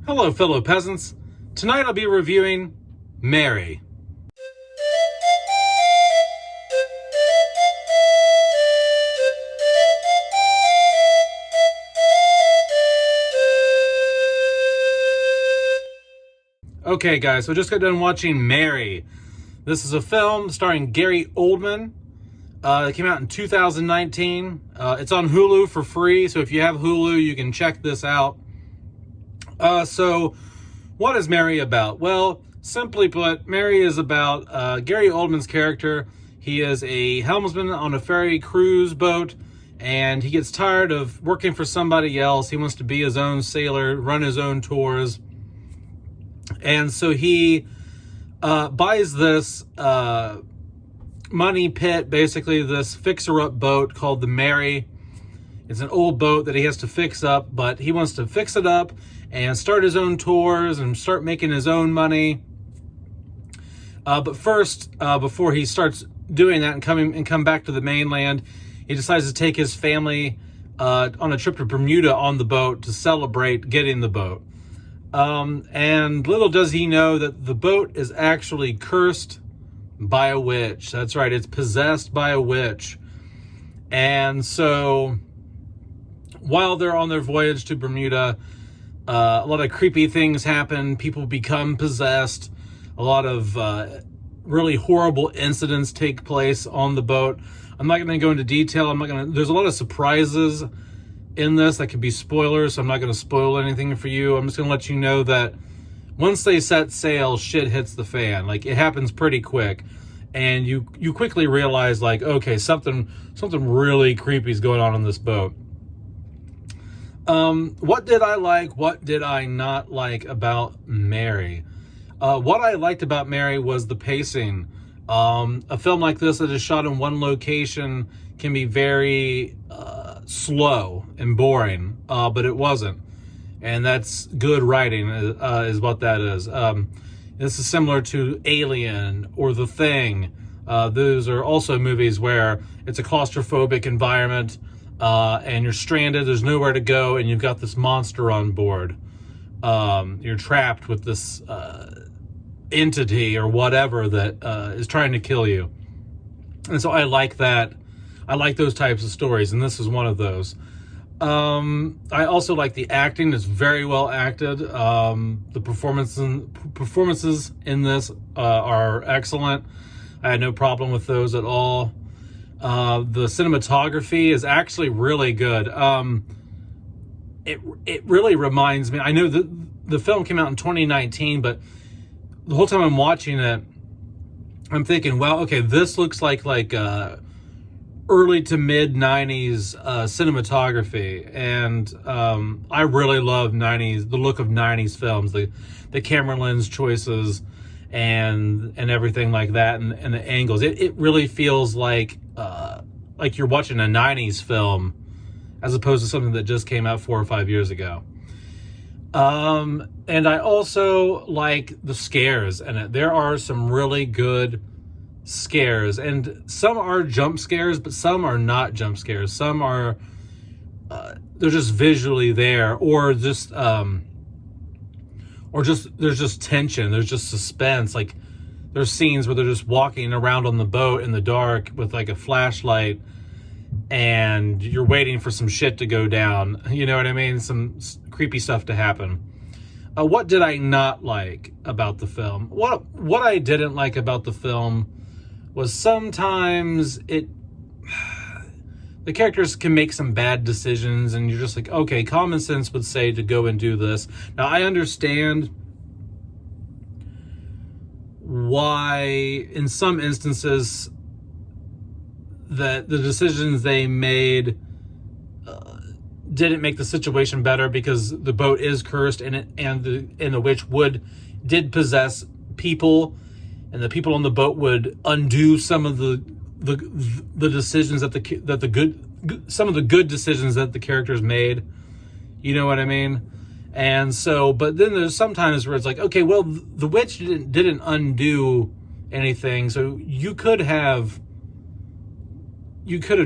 Hello, fellow peasants. Tonight I'll be reviewing Mary. Okay, guys, so just got done watching Mary. This is a film starring Gary Oldman. It came out in 2019. It's on Hulu for free, so if you have Hulu, you can check this out. So what is Mary about? Well, simply put, Mary is about Gary Oldman's character. He is a helmsman on a ferry cruise boat, and he gets tired of working for somebody else. He wants to be his own sailor, run his own tours. And so he buys this money pit, basically this fixer-up boat called the Mary. It's an old boat that he has to fix up, but he wants to fix it up and start his own tours and start making his own money. But first, before he starts doing that and come back to the mainland, he decides to take his family on a trip to Bermuda on the boat to celebrate getting the boat. And little does he know that the boat is actually cursed by a witch. That's right, it's possessed by a witch. And so while they're on their voyage to Bermuda, a lot of creepy things happen. People become possessed. A lot of really horrible incidents take place on the boat. I'm not going to go into detail. There's a lot of surprises in this that could be spoilers, so I'm not going to spoil anything for you. I'm just going to let you know that once they set sail, shit hits the fan. Like, it happens pretty quick, and you quickly realize, like, okay, something really creepy is going on this boat. What did I like? What did I not like about Mary? What I liked about Mary was the pacing. A film like this that is shot in one location can be very slow and boring, but it wasn't. And that's good writing, is what that is. This is similar to Alien or The Thing. Those are also movies where it's a claustrophobic environment, and you're stranded, there's nowhere to go, and you've got this monster on board. You're trapped with this entity or whatever that is trying to kill you. And so I like that. I like those types of stories, and this is one of those. I also like the acting. It's very well acted. The performances in this are excellent. I had no problem with those at all. The cinematography is actually really good. It really reminds me, I know the film came out in 2019, but the whole time I'm watching it, I'm thinking, wow, okay, this looks like early to mid 90s cinematography. And I really love the look of 90s films, the camera lens choices and everything like that, and the angles. It really feels like you're watching a 90s film as opposed to something that just came out 4 or 5 years ago. And I also like the scares in it. There are some really good scares, and some are jump scares, but some are not jump scares. Some are they're just visually there, or just there's just tension, there's just suspense. Like, there's scenes where they're just walking around on the boat in the dark with like a flashlight, and you're waiting for some shit to go down. You know what I mean? Some creepy stuff to happen. What did I not like about the film? What I didn't like about the film was sometimes the characters can make some bad decisions, and you're just like, okay, common sense would say to go and do this. Now, I understand why in some instances that the decisions they made didn't make the situation better, because the boat is cursed, and the witch did possess people, and the people on the boat would undo some of the decisions some of the good decisions that the characters made. You know what I mean? And so, but then there's sometimes where it's like, okay, well, the witch didn't undo anything, so you could have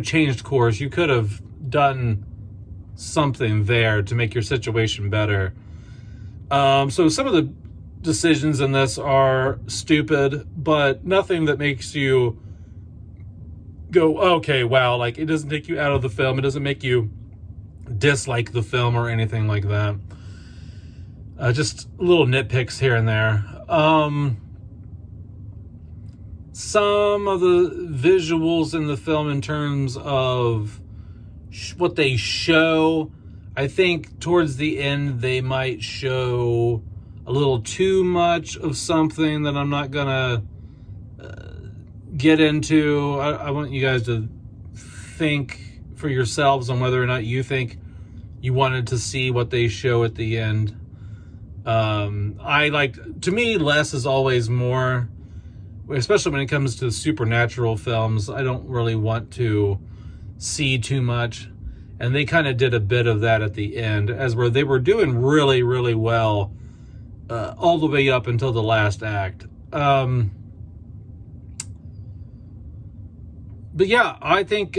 changed course. You could have done something there to make your situation better. So some of the decisions in this are stupid, but nothing that makes you go, okay, wow, like it doesn't take you out of the film. It doesn't make you dislike the film or anything like that. Just little nitpicks here and there. Some of the visuals in the film in terms of what they show, I think towards the end they might show a little too much of something that I'm not gonna get into. I want you guys to think for yourselves on whether or not you think you wanted to see what they show at the end. To me, less is always more, especially when it comes to supernatural films. I don't really want to see too much, and they kind of did a bit of that at the end, as where they were doing really, really well all the way up until the last act. But yeah, I think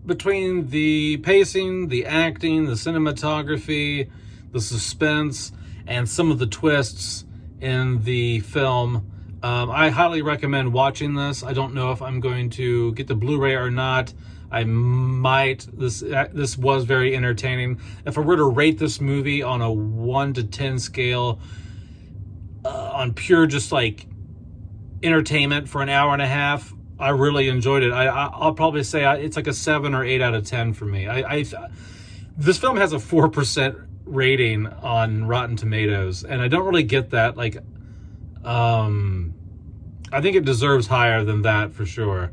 between the pacing, the acting, the cinematography, the suspense, and some of the twists in the film, I highly recommend watching this. I don't know if I'm going to get the Blu-ray or not. I might. This was very entertaining. If I were to rate this movie on a 1 to 10 scale, on pure just like entertainment for an hour and a half, I really enjoyed it. I'll probably say it's like a 7 or 8 out of 10 for me. This film has a 4% rating on Rotten Tomatoes, and I don't really get that. Like, I think it deserves higher than that for sure.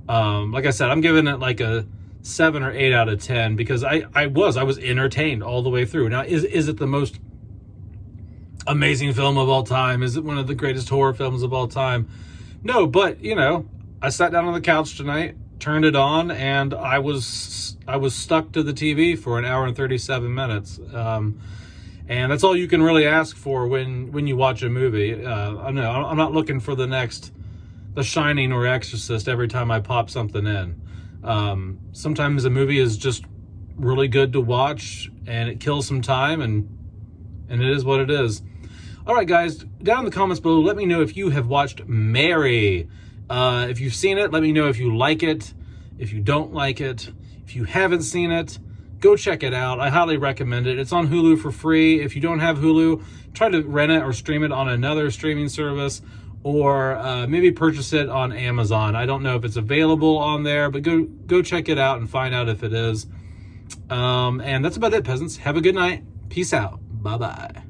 Like I said, I'm giving it like a 7 or 8 out of 10 because I was entertained all the way through. Now, is it the most amazing film of all time? Is it one of the greatest horror films of all time? No, but you know, I sat down on the couch tonight, turned it on, and I was stuck to the TV for an hour and 37 minutes. And that's all you can really ask for when you watch a movie. I'm not looking for the next The Shining or Exorcist every time I pop something in. Sometimes a movie is just really good to watch, and it kills some time, and it is what it is. All right, guys, down in the comments below, let me know if you have watched Mary. If you've seen it, let me know if you like it, if you don't like it. If you haven't seen it, go check it out. I highly recommend it. It's on Hulu for free. If you don't have Hulu, try to rent it or stream it on another streaming service, or maybe purchase it on Amazon. I don't know if it's available on there, but go check it out and find out if it is. And that's about it, peasants. Have a good night. Peace out. Bye-bye.